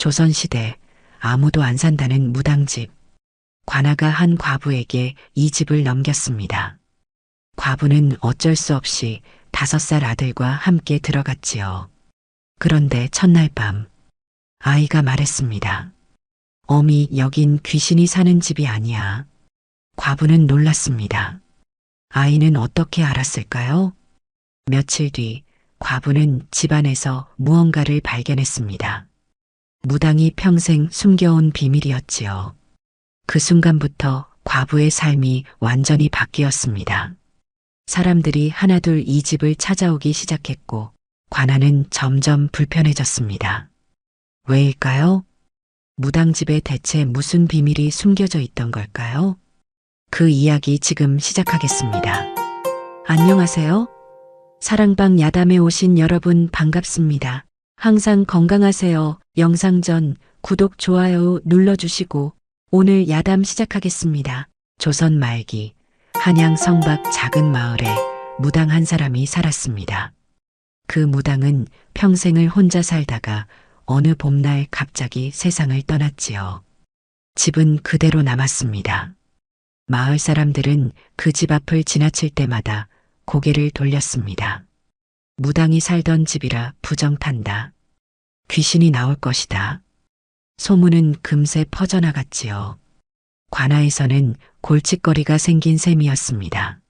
조선시대 아무도 안 산다는 무당집. 관아가 한 과부에게 이 집을 넘겼습니다. 과부는 어쩔 수 없이 5살 아들과 함께 들어갔지요. 그런데 첫날 밤 아이가 말했습니다. 어미, 여긴 귀신이 사는 집이 아니야. 과부는 놀랐습니다. 아이는 어떻게 알았을까요? 며칠 뒤 과부는 집안에서 무언가를 발견했습니다. 무당이 평생 숨겨온 비밀이었지요. 그 순간부터 과부의 삶이 완전히 바뀌었습니다. 사람들이 하나둘 이 집을 찾아오기 시작했고 관아는 점점 불편해졌습니다. 왜일까요? 무당집에 대체 무슨 비밀이 숨겨져 있던 걸까요? 그 이야기 지금 시작하겠습니다. 안녕하세요. 사랑방 야담에 오신 여러분 반갑습니다. 항상 건강하세요. 영상 전 구독, 좋아요 눌러주시고 오늘 야담 시작하겠습니다. 조선 말기 한양 성박 작은 마을에 무당 한 사람이 살았습니다. 그 무당은 평생을 혼자 살다가 어느 봄날 갑자기 세상을 떠났지요. 집은 그대로 남았습니다. 마을 사람들은 그 집 앞을 지나칠 때마다 고개를 돌렸습니다. 무당이 살던 집이라 부정탄다. 귀신이 나올 것이다. 소문은 금세 퍼져나갔지요. 관아에서는 골칫거리가 생긴 셈이었습니다.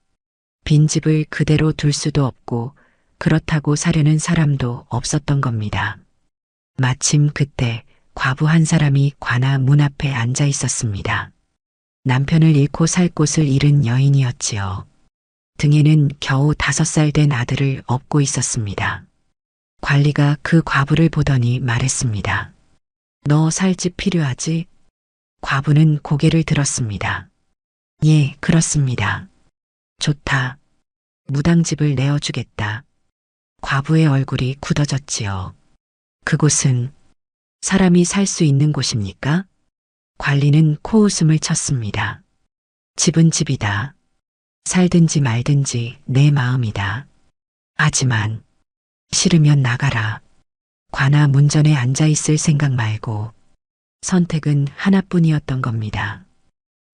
빈집을 그대로 둘 수도 없고 그렇다고 사려는 사람도 없었던 겁니다. 마침 그때 과부 한 사람이 관아 문 앞에 앉아 있었습니다. 남편을 잃고 살 곳을 잃은 여인이었지요. 등에는 겨우 5살 된 아들을 업고 있었습니다. 관리가 그 과부를 보더니 말했습니다. 너 살 집 필요하지? 과부는 고개를 들었습니다. 예, 그렇습니다. 좋다. 무당집을 내어주겠다. 과부의 얼굴이 굳어졌지요. 그곳은 사람이 살 수 있는 곳입니까? 관리는 코웃음을 쳤습니다. 집은 집이다. 살든지 말든지 내 마음이다. 하지만 싫으면 나가라. 관아 문전에 앉아 있을 생각 말고 선택은 하나뿐이었던 겁니다.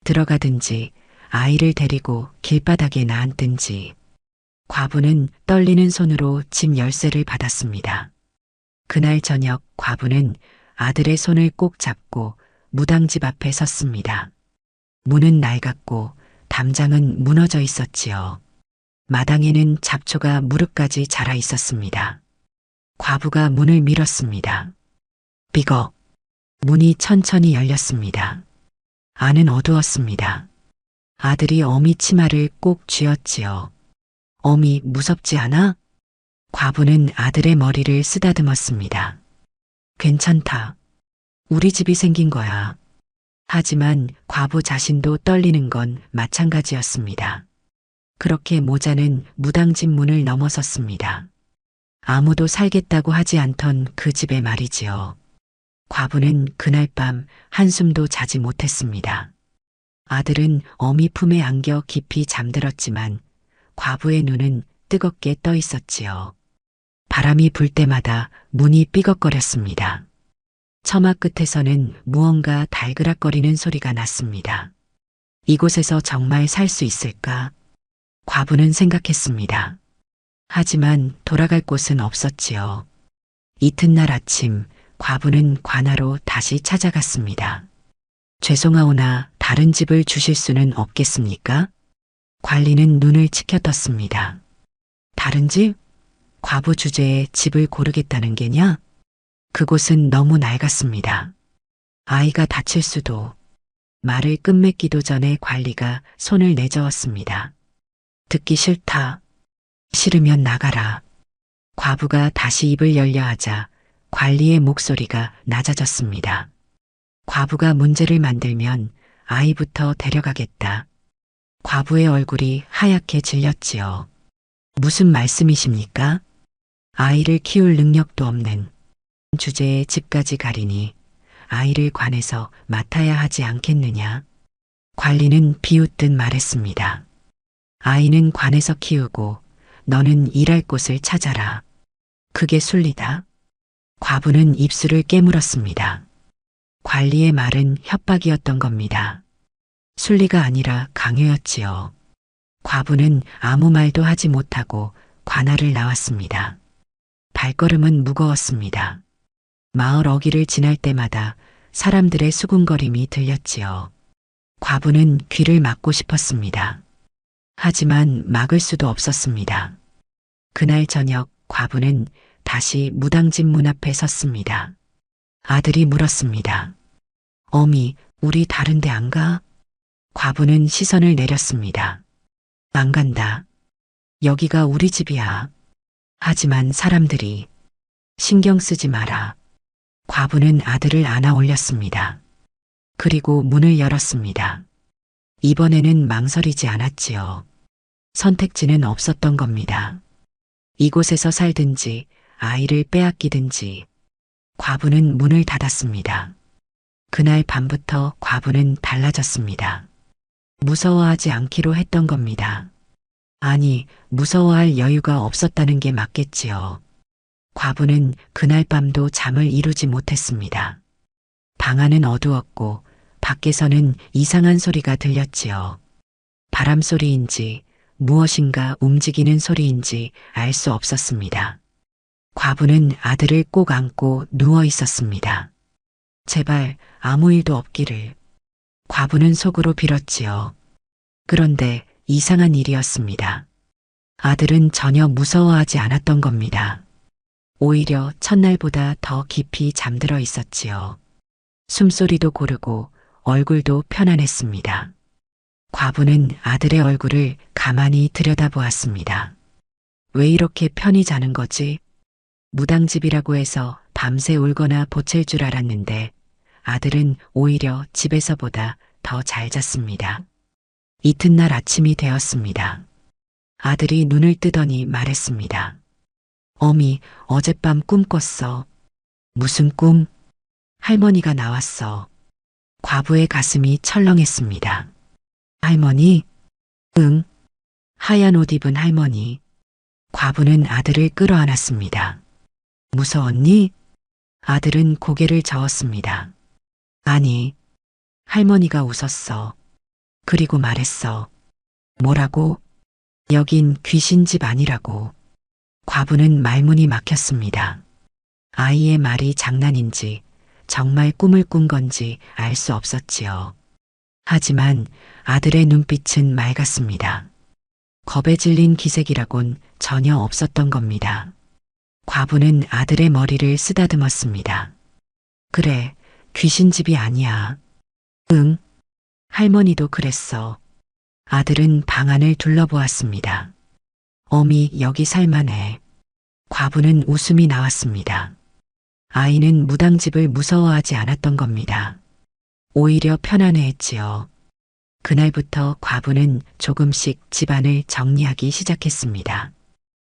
들어가든지 아이를 데리고 길바닥에 나앉든지. 과부는 떨리는 손으로 집 열쇠를 받았습니다. 그날 저녁 과부는 아들의 손을 꼭 잡고 무당집 앞에 섰습니다. 문은 낡았고 담장은 무너져 있었지요. 마당에는 잡초가 무릎까지 자라 있었습니다. 과부가 문을 밀었습니다. 삐걱. 문이 천천히 열렸습니다. 안은 어두웠습니다. 아들이 어미 치마를 꼭 쥐었지요. 어미, 무섭지 않아? 과부는 아들의 머리를 쓰다듬었습니다. 괜찮다. 우리 집이 생긴 거야. 하지만 과부 자신도 떨리는 건 마찬가지였습니다. 그렇게 모자는 무당집 문을 넘어섰습니다. 아무도 살겠다고 하지 않던 그 집에 말이지요. 과부는 그날 밤 한숨도 자지 못했습니다. 아들은 어미 품에 안겨 깊이 잠들었지만 과부의 눈은 뜨겁게 떠 있었지요. 바람이 불 때마다 문이 삐걱거렸습니다. 처마 끝에서는 무언가 달그락거리는 소리가 났습니다. 이곳에서 정말 살 수 있을까? 과부는 생각했습니다. 하지만 돌아갈 곳은 없었지요. 이튿날 아침 과부는 관아로 다시 찾아갔습니다. 죄송하오나 다른 집을 주실 수는 없겠습니까? 관리는 눈을 치켜떴습니다. 다른 집? 과부 주제에 집을 고르겠다는 게냐? 그곳은 너무 낡았습니다. 아이가 다칠 수도. 말을 끝맺기도 전에 관리가 손을 내저었습니다. 듣기 싫다. 싫으면 나가라. 과부가 다시 입을 열려 하자 관리의 목소리가 낮아졌습니다. 과부가 문제를 만들면 아이부터 데려가겠다. 과부의 얼굴이 하얗게 질렸지요. 무슨 말씀이십니까? 아이를 키울 능력도 없는 주제에 집까지 가리니 아이를 관에서 맡아야 하지 않겠느냐? 관리는 비웃듯 말했습니다. 아이는 관에서 키우고 너는 일할 곳을 찾아라. 그게 순리다. 과부는 입술을 깨물었습니다. 관리의 말은 협박이었던 겁니다. 순리가 아니라 강요였지요. 과부는 아무 말도 하지 못하고 관할을 나왔습니다. 발걸음은 무거웠습니다. 마을 어귀를 지날 때마다 사람들의 수군거림이 들렸지요. 과부는 귀를 막고 싶었습니다. 하지만 막을 수도 없었습니다. 그날 저녁 과부는 다시 무당집 문 앞에 섰습니다. 아들이 물었습니다. 어미, 우리 다른 데 안 가? 과부는 시선을 내렸습니다. 안 간다. 여기가 우리 집이야. 하지만 사람들이 신경 쓰지 마라. 과부는 아들을 안아 올렸습니다. 그리고 문을 열었습니다. 이번에는 망설이지 않았지요. 선택지는 없었던 겁니다. 이곳에서 살든지 아이를 빼앗기든지. 과부는 문을 닫았습니다. 그날 밤부터 과부는 달라졌습니다. 무서워하지 않기로 했던 겁니다. 아니, 무서워할 여유가 없었다는 게 맞겠지요. 과부는 그날 밤도 잠을 이루지 못했습니다. 방 안은 어두웠고 밖에서는 이상한 소리가 들렸지요. 바람 소리인지 무엇인가 움직이는 소리인지 알 수 없었습니다. 과부는 아들을 꼭 안고 누워 있었습니다. 제발 아무 일도 없기를. 과부는 속으로 빌었지요. 그런데 이상한 일이었습니다. 아들은 전혀 무서워하지 않았던 겁니다. 오히려 첫날보다 더 깊이 잠들어 있었지요. 숨소리도 고르고 얼굴도 편안했습니다. 과부는 아들의 얼굴을 가만히 들여다보았습니다. 왜 이렇게 편히 자는 거지? 무당집이라고 해서 밤새 울거나 보챌 줄 알았는데 아들은 오히려 집에서보다 더 잘 잤습니다. 이튿날 아침이 되었습니다. 아들이 눈을 뜨더니 말했습니다. 어미, 어젯밤 꿈 꿨어. 무슨 꿈? 할머니가 나왔어. 과부의 가슴이 철렁했습니다. 할머니? 응. 하얀 옷 입은 할머니. 과부는 아들을 끌어안았습니다. 무서웠니? 아들은 고개를 저었습니다. 아니, 할머니가 웃었어. 그리고 말했어. 뭐라고? 여긴 귀신집 아니라고. 과부는 말문이 막혔습니다. 아이의 말이 장난인지 정말 꿈을 꾼 건지 알 수 없었지요. 하지만 아들의 눈빛은 맑았습니다. 겁에 질린 기색이라곤 전혀 없었던 겁니다. 과부는 아들의 머리를 쓰다듬었습니다. 그래, 귀신집이 아니야. 응, 할머니도 그랬어. 아들은 방 안을 둘러보았습니다. 어미, 여기 살만해. 과부는 웃음이 나왔습니다. 아이는 무당집을 무서워하지 않았던 겁니다. 오히려 편안해했지요. 그날부터 과부는 조금씩 집안을 정리하기 시작했습니다.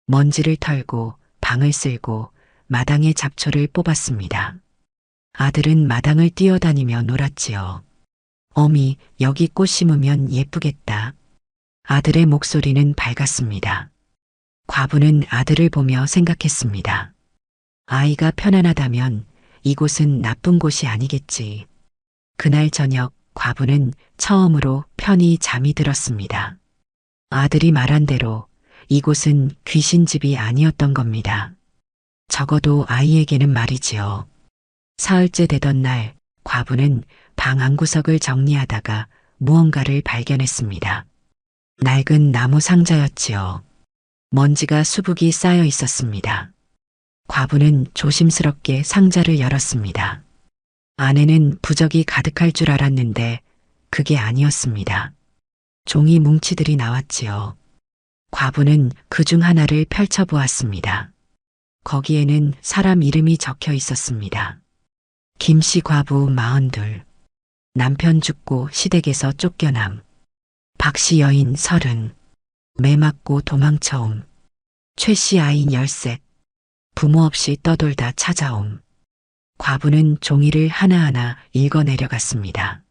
먼지를 털고 방을 쓸고 마당에 잡초를 뽑았습니다. 아들은 마당을 뛰어다니며 놀았지요. 어미, 여기 꽃 심으면 예쁘겠다. 아들의 목소리는 밝았습니다. 과부는 아들을 보며 생각했습니다. 아이가 편안하다면 이곳은 나쁜 곳이 아니겠지. 그날 저녁 과부는 처음으로 편히 잠이 들었습니다. 아들이 말한 대로 이곳은 귀신집이 아니었던 겁니다. 적어도 아이에게는 말이지요. 사흘째 되던 날 과부는 방 안구석을 정리하다가 무언가를 발견했습니다. 낡은 나무 상자였지요. 먼지가 수북이 쌓여 있었습니다. 과부는 조심스럽게 상자를 열었습니다. 안에는 부적이 가득할 줄 알았는데 그게 아니었습니다. 종이 뭉치들이 나왔지요. 과부는 그중 하나를 펼쳐보았습니다. 거기에는 사람 이름이 적혀 있었습니다. 김씨 과부 42, 남편 죽고 시댁에서 쫓겨남, 박씨 여인 30, 매 맞고 도망쳐옴, 최씨 아인 13, 부모 없이 떠돌다 찾아옴. 과부는 종이를 하나하나 읽어 내려갔습니다.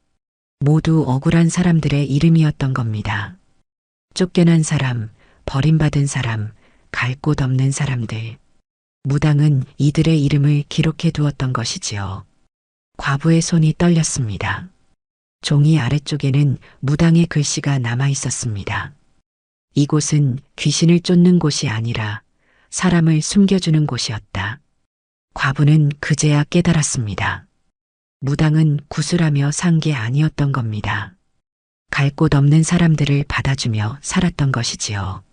모두 억울한 사람들의 이름이었던 겁니다. 쫓겨난 사람, 버림받은 사람, 갈 곳 없는 사람들. 무당은 이들의 이름을 기록해 두었던 것이지요. 과부의 손이 떨렸습니다. 종이 아래쪽에는 무당의 글씨가 남아 있었습니다. 이곳은 귀신을 쫓는 곳이 아니라 사람을 숨겨주는 곳이었다. 과부는 그제야 깨달았습니다. 무당은 구슬하며 산 게 아니었던 겁니다. 갈 곳 없는 사람들을 받아주며 살았던 것이지요.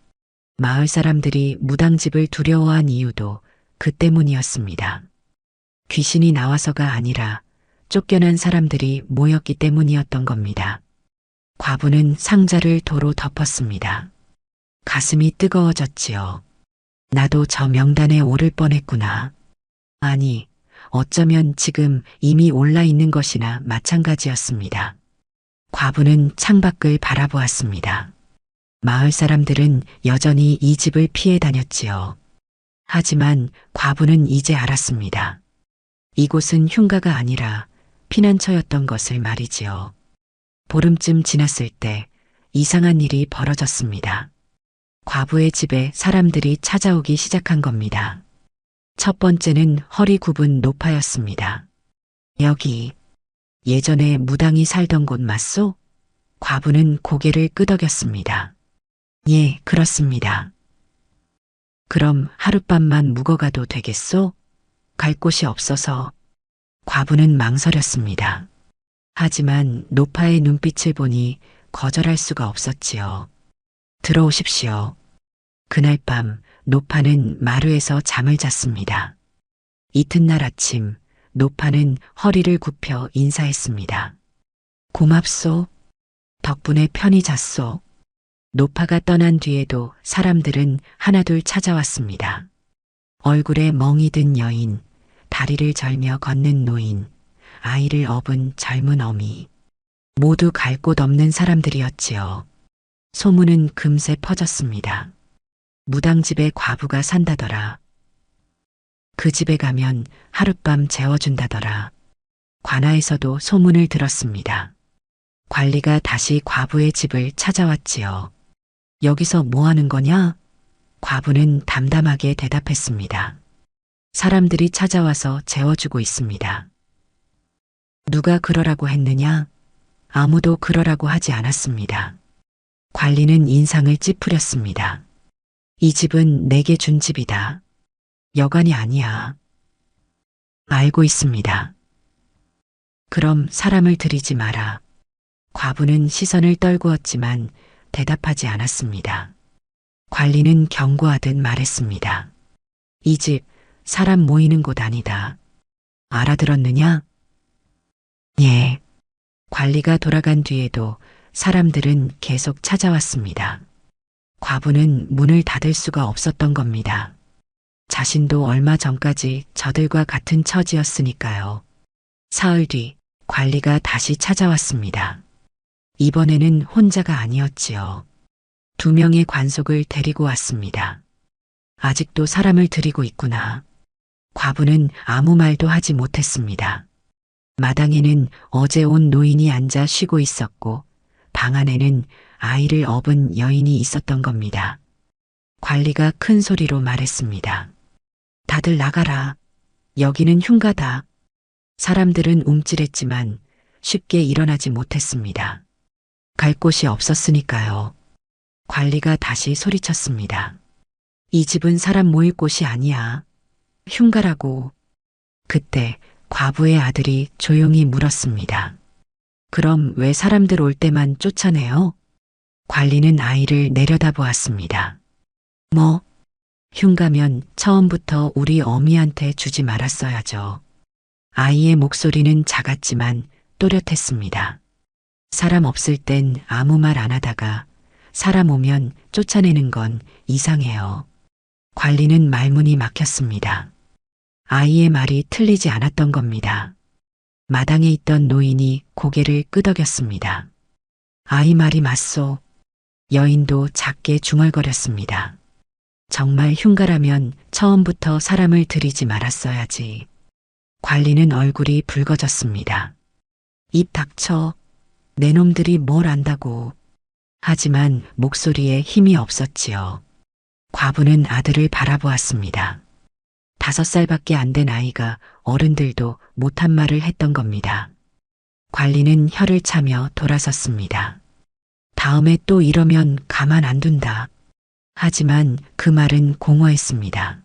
마을 사람들이 무당집을 두려워한 이유도 그 때문이었습니다. 귀신이 나와서가 아니라 쫓겨난 사람들이 모였기 때문이었던 겁니다. 과부는 상자를 도로 덮었습니다. 가슴이 뜨거워졌지요. 나도 저 명단에 오를 뻔했구나. 아니, 어쩌면 지금 이미 올라 있는 것이나 마찬가지였습니다. 과부는 창밖을 바라보았습니다. 마을 사람들은 여전히 이 집을 피해 다녔지요. 하지만 과부는 이제 알았습니다. 이곳은 흉가가 아니라 피난처였던 것을 말이지요. 보름쯤 지났을 때 이상한 일이 벌어졌습니다. 과부의 집에 사람들이 찾아오기 시작한 겁니다. 첫 번째는 허리 굽은 노파였습니다. 여기 예전에 무당이 살던 곳 맞소? 과부는 고개를 끄덕였습니다. 예, 그렇습니다. 그럼 하룻밤만 묵어가도 되겠소? 갈 곳이 없어서. 과부는 망설였습니다. 하지만 노파의 눈빛을 보니 거절할 수가 없었지요. 들어오십시오. 그날 밤 노파는 마루에서 잠을 잤습니다. 이튿날 아침 노파는 허리를 굽혀 인사했습니다. 고맙소. 덕분에 편히 잤소. 노파가 떠난 뒤에도 사람들은 하나둘 찾아왔습니다. 얼굴에 멍이 든 여인, 다리를 절며 걷는 노인, 아이를 업은 젊은 어미. 모두 갈 곳 없는 사람들이었지요. 소문은 금세 퍼졌습니다. 무당집에 과부가 산다더라. 그 집에 가면 하룻밤 재워준다더라. 관아에서도 소문을 들었습니다. 관리가 다시 과부의 집을 찾아왔지요. 여기서 뭐 하는 거냐? 과부는 담담하게 대답했습니다. 사람들이 찾아와서 재워주고 있습니다. 누가 그러라고 했느냐? 아무도 그러라고 하지 않았습니다. 관리는 인상을 찌푸렸습니다. 이 집은 내게 준 집이다. 여관이 아니야. 알고 있습니다. 그럼 사람을 들이지 마라. 과부는 시선을 떨구었지만 대답하지 않았습니다. 관리는 경고하듯 말했습니다. 이 집 사람 모이는 곳 아니다. 알아들었느냐? 예. 관리가 돌아간 뒤에도 사람들은 계속 찾아왔습니다. 과부는 문을 닫을 수가 없었던 겁니다. 자신도 얼마 전까지 저들과 같은 처지였으니까요. 사흘 뒤 관리가 다시 찾아왔습니다. 이번에는 혼자가 아니었지요. 2명의 관속을 데리고 왔습니다. 아직도 사람을 들이고 있구나. 과부는 아무 말도 하지 못했습니다. 마당에는 어제 온 노인이 앉아 쉬고 있었고 방 안에는 아이를 업은 여인이 있었던 겁니다. 관리가 큰 소리로 말했습니다. 다들 나가라. 여기는 흉가다. 사람들은 움찔했지만 쉽게 일어나지 못했습니다. 갈 곳이 없었으니까요. 관리가 다시 소리쳤습니다. 이 집은 사람 모일 곳이 아니야. 흉가라고. 그때 과부의 아들이 조용히 물었습니다. 그럼 왜 사람들 올 때만 쫓아내요? 관리는 아이를 내려다보았습니다. 뭐? 흉가면 처음부터 우리 어미한테 주지 말았어야죠. 아이의 목소리는 작았지만 또렷했습니다. 사람 없을 땐 아무 말 안 하다가 사람 오면 쫓아내는 건 이상해요. 관리는 말문이 막혔습니다. 아이의 말이 틀리지 않았던 겁니다. 마당에 있던 노인이 고개를 끄덕였습니다. 아이 말이 맞소. 여인도 작게 중얼거렸습니다. 정말 흉가라면 처음부터 사람을 들이지 말았어야지. 관리는 얼굴이 붉어졌습니다. 입 닥쳐. 내 놈들이 뭘 안다고. 하지만 목소리에 힘이 없었지요. 과부는 아들을 바라보았습니다. 5살밖에 안 된 아이가 어른들도 못한 말을 했던 겁니다. 관리는 혀를 차며 돌아섰습니다. 다음에 또 이러면 가만 안 둔다. 하지만 그 말은 공허했습니다.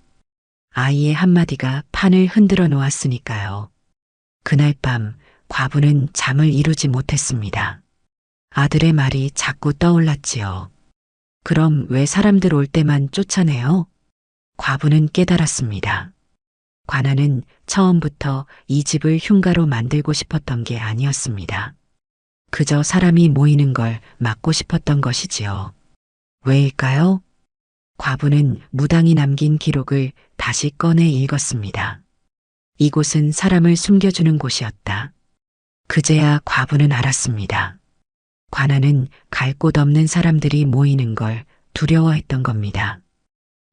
아이의 한마디가 판을 흔들어 놓았으니까요. 그날 밤 과부는 잠을 이루지 못했습니다. 아들의 말이 자꾸 떠올랐지요. 그럼 왜 사람들 올 때만 쫓아내요? 과부는 깨달았습니다. 관아는 처음부터 이 집을 흉가로 만들고 싶었던 게 아니었습니다. 그저 사람이 모이는 걸 막고 싶었던 것이지요. 왜일까요? 과부는 무당이 남긴 기록을 다시 꺼내 읽었습니다. 이곳은 사람을 숨겨주는 곳이었다. 그제야 과부는 알았습니다. 관아는 갈 곳 없는 사람들이 모이는 걸 두려워했던 겁니다.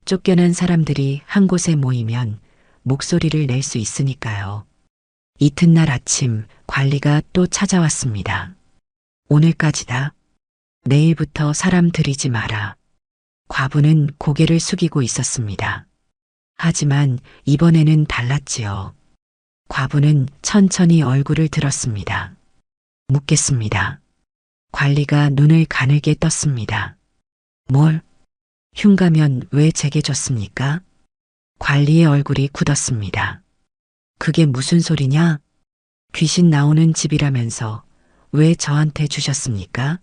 쫓겨난 사람들이 한 곳에 모이면 목소리를 낼 수 있으니까요. 이튿날 아침 관리가 또 찾아왔습니다. 오늘까지다. 내일부터 사람 들이지 마라. 과부는 고개를 숙이고 있었습니다. 하지만 이번에는 달랐지요. 과부는 천천히 얼굴을 들었습니다. 묻겠습니다. 관리가 눈을 가늘게 떴습니다. 뭘? 흉가면 왜 제게 줬습니까? 관리의 얼굴이 굳었습니다. 그게 무슨 소리냐? 귀신 나오는 집이라면서 왜 저한테 주셨습니까?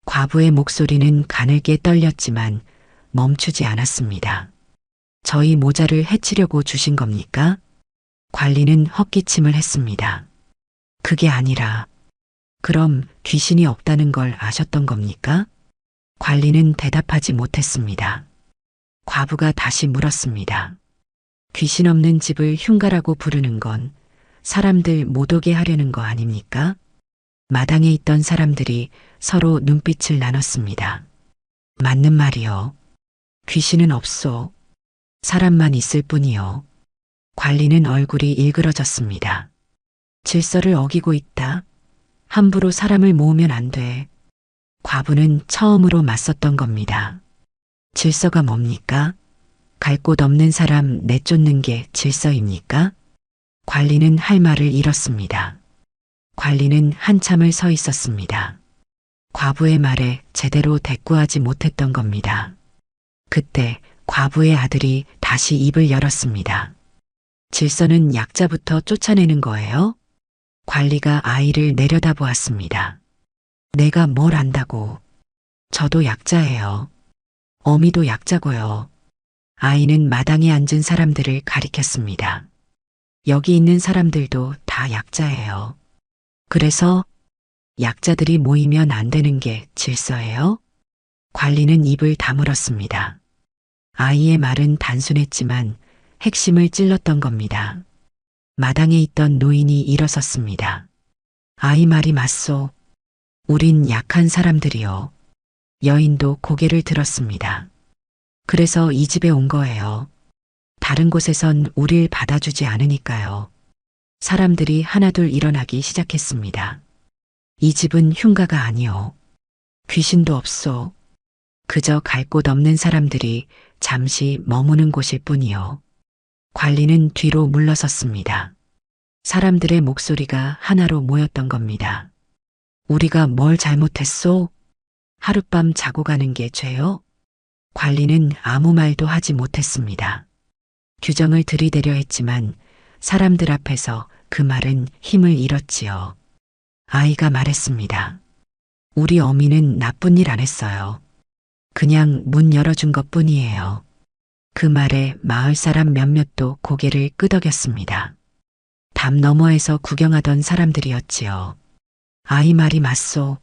과부의 목소리는 가늘게 떨렸지만 멈추지 않았습니다. 저희 모자를 해치려고 주신 겁니까? 관리는 헛기침을 했습니다. 그게 아니라 그럼 귀신이 없다는 걸 아셨던 겁니까? 관리는 대답하지 못했습니다. 과부가 다시 물었습니다. 귀신 없는 집을 흉가라고 부르는 건 사람들 못 오게 하려는 거 아닙니까? 마당에 있던 사람들이 서로 눈빛을 나눴습니다. 맞는 말이요. 귀신은 없소. 사람만 있을 뿐이요. 관리는 얼굴이 일그러졌습니다. 질서를 어기고 있다. 함부로 사람을 모으면 안 돼. 과부는 처음으로 맞섰던 겁니다. 질서가 뭡니까? 갈 곳 없는 사람 내쫓는 게 질서입니까? 관리는 할 말을 잃었습니다. 관리는 한참을 서 있었습니다. 과부의 말에 제대로 대꾸하지 못했던 겁니다. 그때 과부의 아들이 다시 입을 열었습니다. 질서는 약자부터 쫓아내는 거예요? 관리가 아이를 내려다보았습니다. 내가 뭘 안다고. 저도 약자예요. 어미도 약자고요. 아이는 마당에 앉은 사람들을 가리켰습니다. 여기 있는 사람들도 다 약자예요. 그래서 약자들이 모이면 안 되는 게 질서예요? 관리는 입을 다물었습니다. 아이의 말은 단순했지만 핵심을 찔렀던 겁니다. 마당에 있던 노인이 일어섰습니다. 아이 말이 맞소. 우린 약한 사람들이요. 여인도 고개를 들었습니다. 그래서 이 집에 온 거예요. 다른 곳에선 우릴 받아주지 않으니까요. 사람들이 하나둘 일어나기 시작했습니다. 이 집은 흉가가 아니요. 귀신도 없소. 그저 갈 곳 없는 사람들이 잠시 머무는 곳일 뿐이요. 관리는 뒤로 물러섰습니다. 사람들의 목소리가 하나로 모였던 겁니다. 우리가 뭘 잘못했소? 하룻밤 자고 가는 게 죄요? 관리는 아무 말도 하지 못했습니다. 규정을 들이대려 했지만 사람들 앞에서 그 말은 힘을 잃었지요. 아이가 말했습니다. 우리 어미는 나쁜 일 안 했어요. 그냥 문 열어준 것 뿐이에요. 그 말에 마을 사람 몇몇도 고개를 끄덕였습니다. 담 너머에서 구경하던 사람들이었지요. 아이 말이 맞소.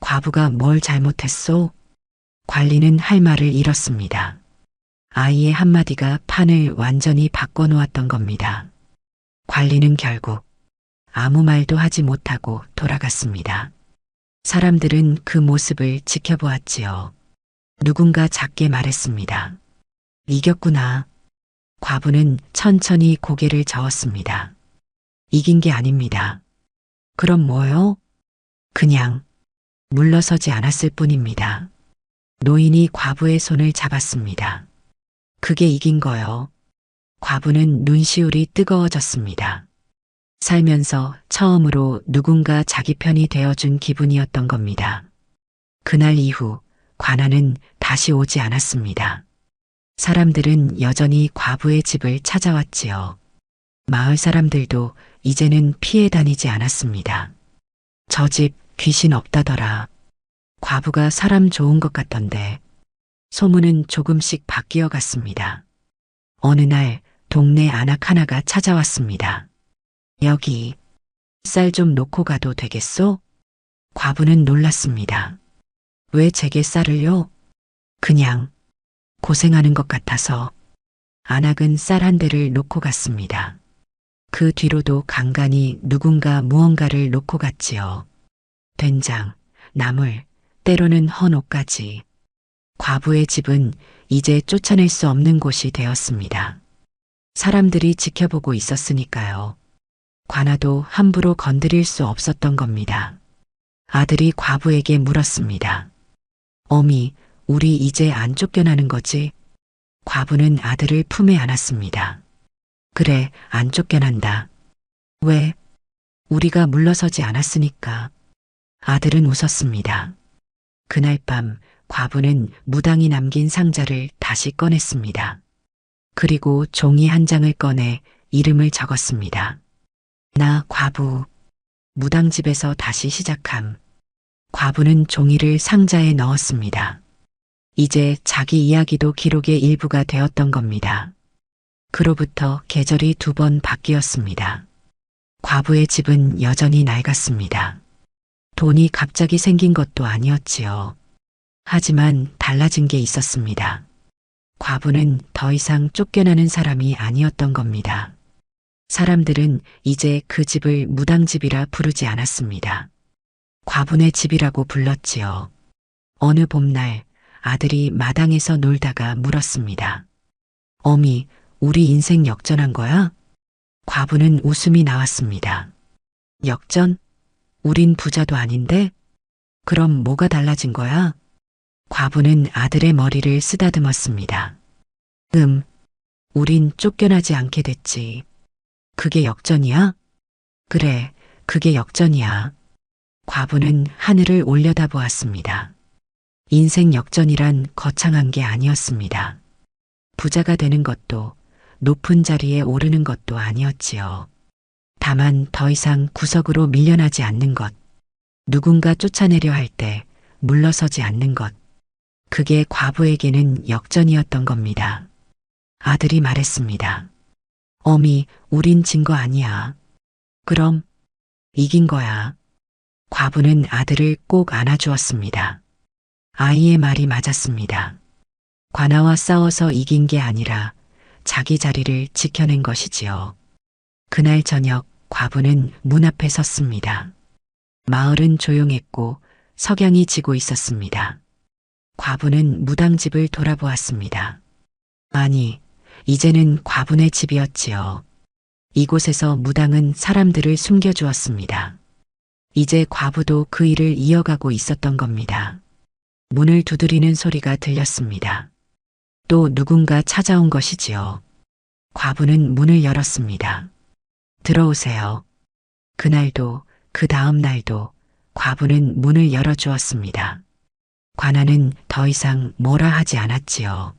과부가 뭘 잘못했소? 관리는 할 말을 잃었습니다. 아이의 한마디가 판을 완전히 바꿔놓았던 겁니다. 관리는 결국 아무 말도 하지 못하고 돌아갔습니다. 사람들은 그 모습을 지켜보았지요. 누군가 작게 말했습니다. 이겼구나. 과부는 천천히 고개를 저었습니다. 이긴 게 아닙니다. 그럼 뭐요? 그냥 물러서지 않았을 뿐입니다. 노인이 과부의 손을 잡았습니다. 그게 이긴 거요. 과부는 눈시울이 뜨거워졌습니다. 살면서 처음으로 누군가 자기 편이 되어준 기분이었던 겁니다. 그날 이후 관아는 다시 오지 않았습니다. 사람들은 여전히 과부의 집을 찾아왔지요. 마을 사람들도 이제는 피해 다니지 않았습니다. 저 집 귀신 없다더라. 과부가 사람 좋은 것 같던데. 소문은 조금씩 바뀌어 갔습니다. 어느 날 동네 안악 하나가 찾아왔습니다. 여기 쌀 좀 놓고 가도 되겠소? 과부는 놀랐습니다. 왜 제게 쌀을요? 그냥 고생하는 것 같아서. 안악은 쌀 한 대를 놓고 갔습니다. 그 뒤로도 간간히 누군가 무언가를 놓고 갔지요. 된장, 나물, 때로는 헌옷까지. 과부의 집은 이제 쫓아낼 수 없는 곳이 되었습니다. 사람들이 지켜보고 있었으니까요. 관아도 함부로 건드릴 수 없었던 겁니다. 아들이 과부에게 물었습니다. 어미, 우리 이제 안 쫓겨나는 거지? 과부는 아들을 품에 안았습니다. 그래, 안 쫓겨난다. 왜? 우리가 물러서지 않았으니까. 아들은 웃었습니다. 그날 밤 과부는 무당이 남긴 상자를 다시 꺼냈습니다. 그리고 종이 한 장을 꺼내 이름을 적었습니다. 나 과부. 무당집에서 다시 시작함. 과부는 종이를 상자에 넣었습니다. 이제 자기 이야기도 기록의 일부가 되었던 겁니다. 그로부터 계절이 2번 바뀌었습니다. 과부의 집은 여전히 낡았습니다. 돈이 갑자기 생긴 것도 아니었지요. 하지만 달라진 게 있었습니다. 과부는 더 이상 쫓겨나는 사람이 아니었던 겁니다. 사람들은 이제 그 집을 무당집이라 부르지 않았습니다. 과부네 집이라고 불렀지요. 어느 봄날 아들이 마당에서 놀다가 물었습니다. 어미, 우리 인생 역전한 거야? 과부는 웃음이 나왔습니다. 역전? 우린 부자도 아닌데? 그럼 뭐가 달라진 거야? 과부는 아들의 머리를 쓰다듬었습니다. 우린 쫓겨나지 않게 됐지. 그게 역전이야? 그래, 그게 역전이야. 과부는 하늘을 올려다보았습니다. 인생 역전이란 거창한 게 아니었습니다. 부자가 되는 것도 높은 자리에 오르는 것도 아니었지요. 다만 더 이상 구석으로 밀려나지 않는 것, 누군가 쫓아내려 할 때 물러서지 않는 것, 그게 과부에게는 역전이었던 겁니다. 아들이 말했습니다. 어미, 우린 진 거 아니야. 그럼 이긴 거야. 과부는 아들을 꼭 안아주었습니다. 아이의 말이 맞았습니다. 관아와 싸워서 이긴 게 아니라 자기 자리를 지켜낸 것이지요. 그날 저녁 과부는 문 앞에 섰습니다. 마을은 조용했고 석양이 지고 있었습니다. 과부는 무당집을 돌아보았습니다. 아니, 이제는 과부네 집이었지요. 이곳에서 무당은 사람들을 숨겨주었습니다. 이제 과부도 그 일을 이어가고 있었던 겁니다. 문을 두드리는 소리가 들렸습니다. 또 누군가 찾아온 것이지요. 과부는 문을 열었습니다. 들어오세요. 그날도 그 다음 날도 과부는 문을 열어주었습니다. 관아는 더 이상 뭐라 하지 않았지요.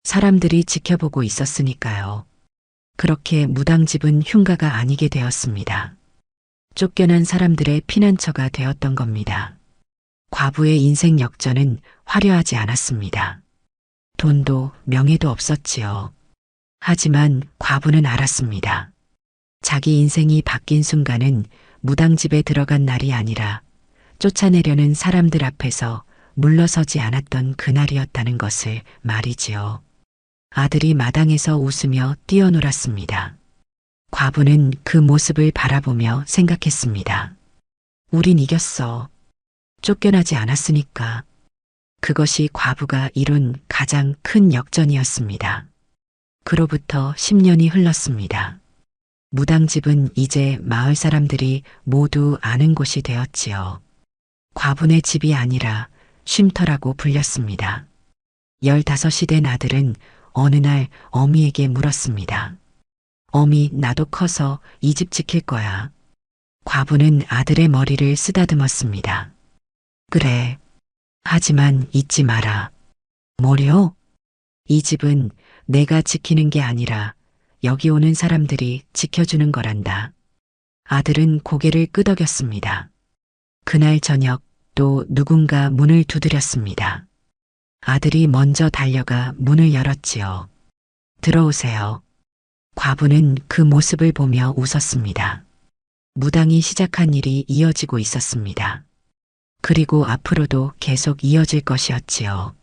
사람들이 지켜보고 있었으니까요. 그렇게 무당집은 흉가가 아니게 되었습니다. 쫓겨난 사람들의 피난처가 되었던 겁니다. 과부의 인생 역전은 화려하지 않았습니다. 돈도 명예도 없었지요. 하지만 과부는 알았습니다. 자기 인생이 바뀐 순간은 무당집에 들어간 날이 아니라 쫓아내려는 사람들 앞에서 물러서지 않았던 그날이었다는 것을 말이지요. 아들이 마당에서 웃으며 뛰어놀았습니다. 과부는 그 모습을 바라보며 생각했습니다. 우린 이겼어. 쫓겨나지 않았으니까. 그것이 과부가 이룬 가장 큰 역전이었습니다. 그로부터 10년이 흘렀습니다. 무당집은 이제 마을 사람들이 모두 아는 곳이 되었지요. 과부네 집이 아니라 쉼터라고 불렸습니다. 15이 된 아들은 어느 날 어미에게 물었습니다. 어미, 나도 커서 이 집 지킬 거야. 과부는 아들의 머리를 쓰다듬었습니다. 그래. 하지만 잊지 마라. 뭐요? 이 집은 내가 지키는 게 아니라 여기 오는 사람들이 지켜주는 거란다. 아들은 고개를 끄덕였습니다. 그날 저녁 또 누군가 문을 두드렸습니다. 아들이 먼저 달려가 문을 열었지요. 들어오세요. 과부는 그 모습을 보며 웃었습니다. 무당이 시작한 일이 이어지고 있었습니다. 그리고 앞으로도 계속 이어질 것이었지요.